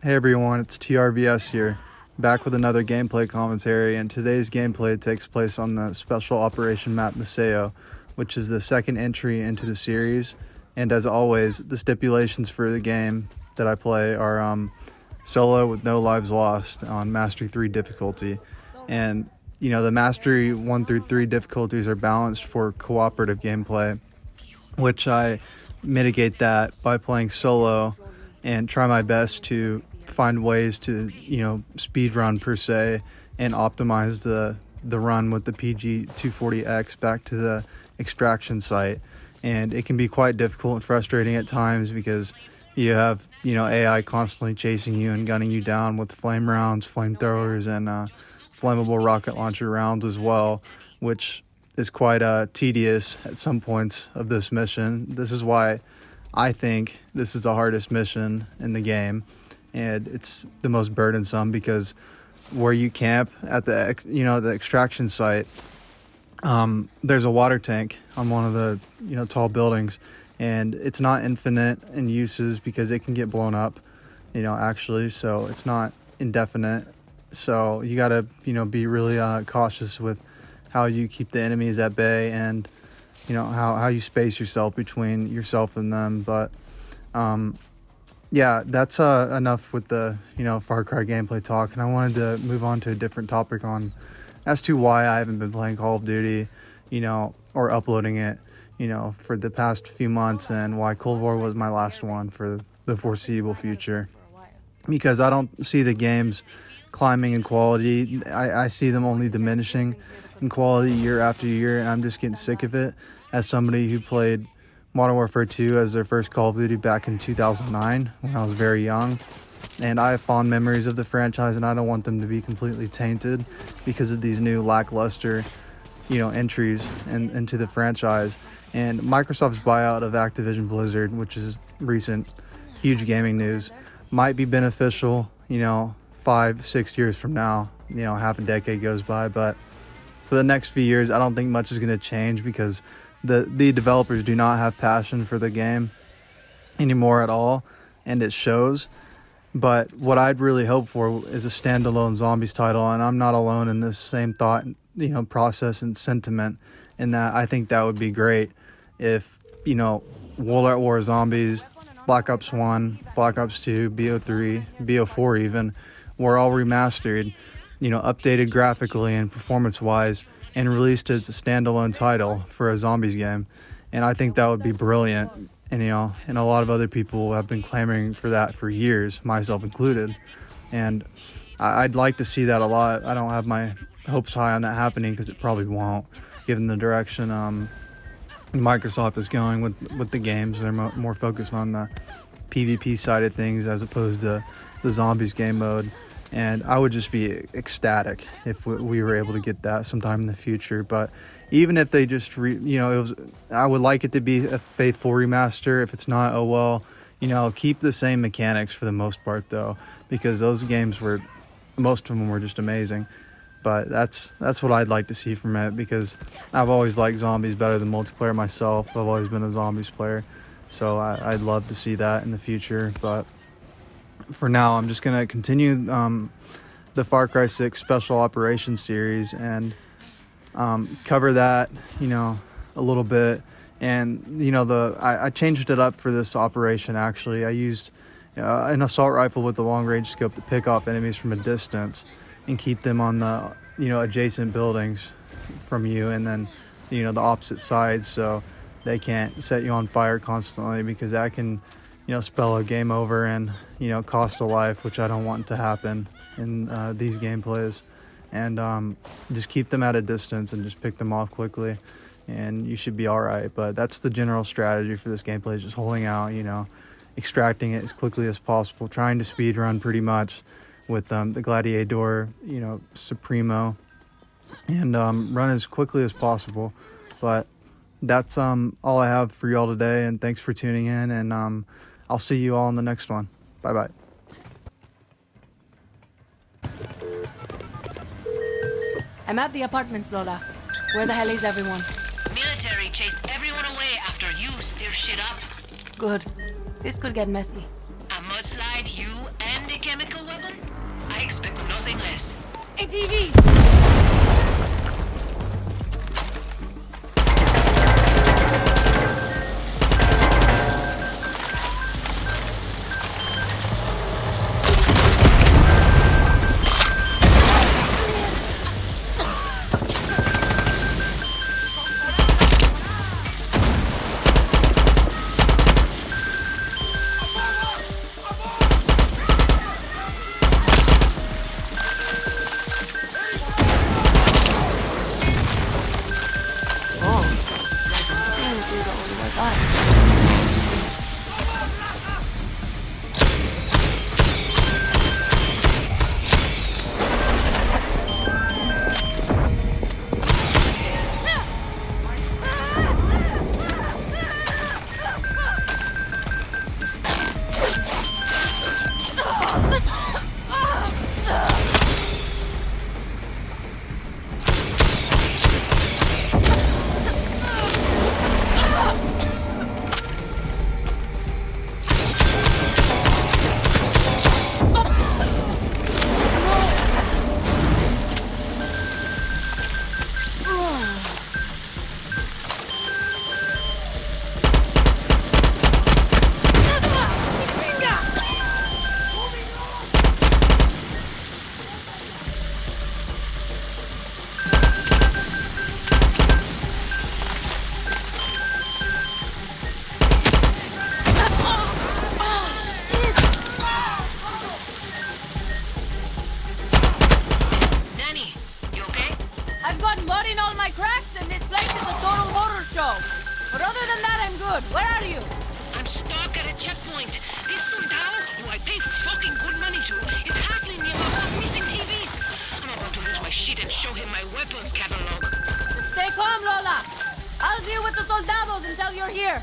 Hey everyone, it's TRVS here, back with another gameplay commentary, and today's gameplay takes place on the Special Operation map Maceo, which is the second entry into the series, and as always, the stipulations for the game that I play are solo with no lives lost on Mastery 3 difficulty, and the Mastery 1 through 3 difficulties are balanced for cooperative gameplay, which I mitigate that by playing solo and try my best to find ways to speed run per se and optimize the run with the PG 240X back to the extraction site. And it can be quite difficult and frustrating at times because you have AI constantly chasing you and gunning you down with flame rounds, flamethrowers, and flammable rocket launcher rounds as well, which is quite tedious at some points of this mission. This is why I think this is the hardest mission in the game, and it's the most burdensome because where you camp at the extraction site, there's a water tank on one of the tall buildings, and it's not infinite in uses because it can get blown up, actually, so it's not indefinite. So you gotta be really cautious with how you keep the enemies at bay and how you space yourself between yourself and them. But yeah, that's enough with the Far Cry gameplay talk, and I wanted to move on to a different topic on as to why I haven't been playing Call of Duty or uploading it for the past few months, and why Cold War was my last one for the foreseeable future, because I don't see the games climbing in quality. I see them only diminishing in quality year after year, and I'm just getting sick of it as somebody who played Modern Warfare 2 as their first Call of Duty back in 2009 when I was very young. And I have fond memories of the franchise, and I don't want them to be completely tainted because of these new lackluster entries into the franchise. And Microsoft's buyout of Activision Blizzard, which is recent huge gaming news, might be beneficial 5-6 years from now. Half a decade goes by, but for the next few years I don't think much is going to change because the developers do not have passion for the game anymore at all, and it shows. But what I'd really hope for is a standalone zombies title, and I'm not alone in this same thought process and sentiment, in that I think that would be great if World at War Zombies, Black Ops 1, Black Ops 2, BO3, BO4 even were all remastered, updated graphically and performance-wise, and released as a standalone title for a zombies game. And I think that would be brilliant. And and a lot of other people have been clamoring for that for years, myself included. And I'd like to see that a lot. I don't have my hopes high on that happening because it probably won't, given the direction Microsoft is going with the games. They're more focused on the PvP side of things as opposed to the zombies game mode. And I would just be ecstatic if we were able to get that sometime in the future. But even if they just I would like it to be a faithful remaster. If it's not, oh well, keep the same mechanics for the most part though, because those games most of them were just amazing. But that's what I'd like to see from it, because I've always liked zombies better than multiplayer myself. I've always been a zombies player, so I'd love to see that in the future. But for now, I'm just gonna continue the Far Cry 6 Special Operations series and cover that a little bit. And I changed it up for this operation. Actually, I used an assault rifle with the long range scope to pick off enemies from a distance and keep them on the adjacent buildings from you, and then the opposite side, so they can't set you on fire constantly, because that can spell a game over and cost a life, which I don't want to happen in these gameplays. And just keep them at a distance and just pick them off quickly, and you should be all right. But that's the general strategy for this gameplay, just holding out, extracting it as quickly as possible, trying to speed run pretty much with the Gladiator, Supremo, and run as quickly as possible. But that's all I have for y'all today, and thanks for tuning in, and I'll see you all in the next one. Bye-bye. I'm at the apartments, Lola. Where the hell is everyone? Military chased everyone away after you stir shit up. Good. This could get messy. A mudslide you and a chemical weapon? I expect nothing less. ATV! Where are you? I'm stuck at a checkpoint. This Sundao, who I pay fucking good money to, is hassling me about some missing TVs. I'm about to lose my shit and show him my weapons catalog. Just stay calm, Lola. I'll deal with the soldados until you're here.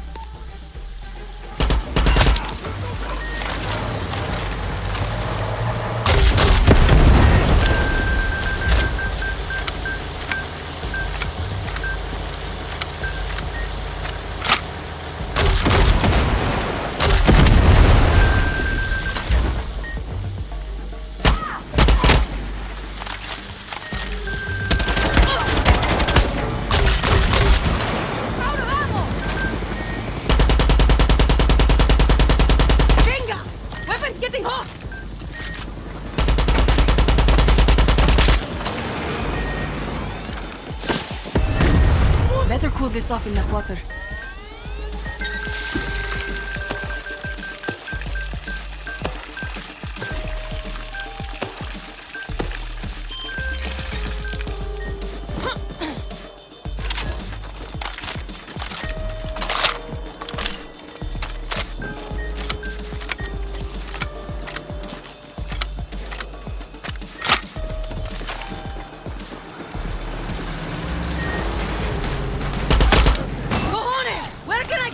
Better cool this off in that water.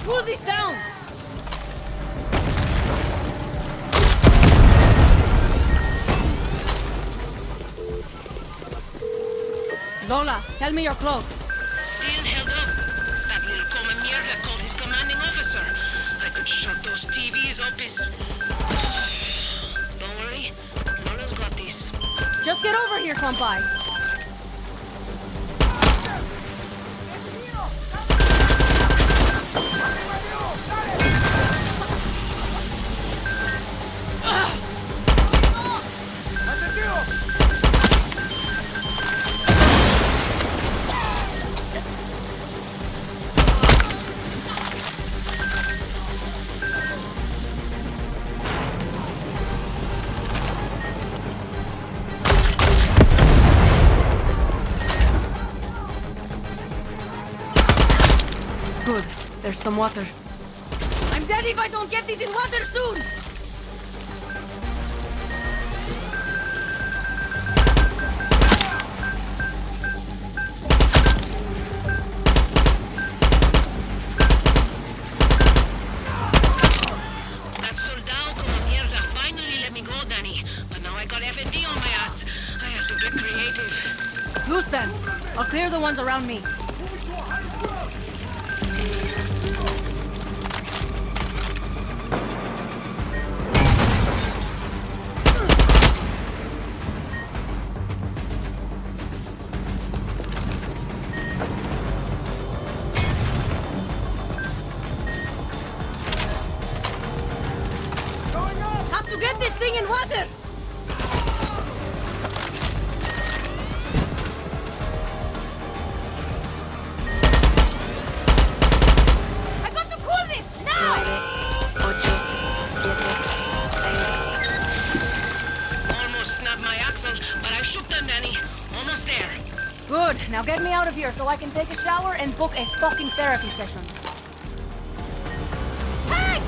Cool this down! Lola, tell me you're close. Still held up. That little come mierda called his commanding officer. I could shut those TVs up his... Don't worry. Lola's got this. Just get over here, compai. Good. There's some water. I'm dead if I don't get these in water soon! That soldado como mierda finally let me go, Danny. But now I got F&D on my ass. I have to get creative. Loose them. I'll clear the ones around me. to get this thing in water! I got to cool this! Now! Almost snapped my axle, but I shook them, Danny. Almost there. Good. Now get me out of here so I can take a shower and book a fucking therapy session. Hey!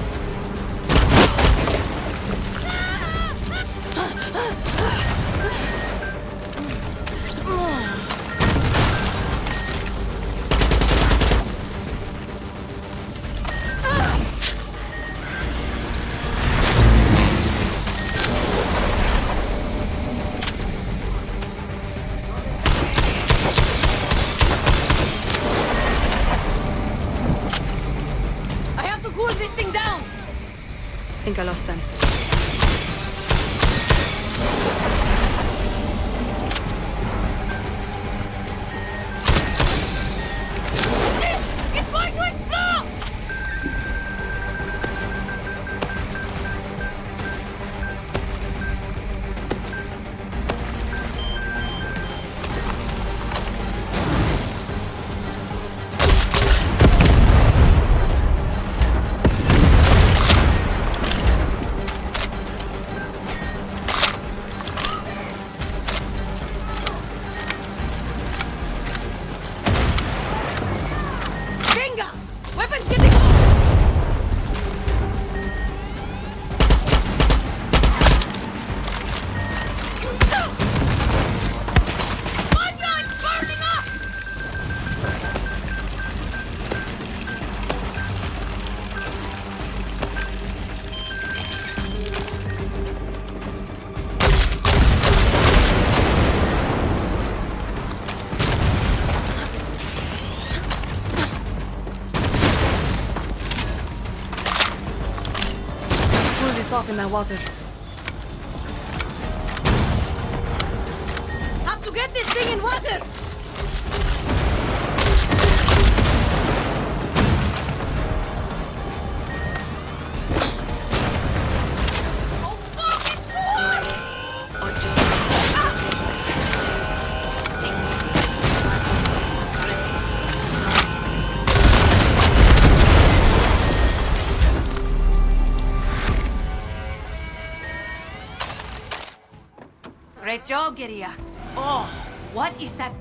I have to cool this thing down! I think I lost them. It's going to explode! Bingo! Weapons getting low! Onion! Burning up! Cool this off in that water. Have to get this thing in water! Oh fuck, it's cool! Great job, Giria. Oh, what is that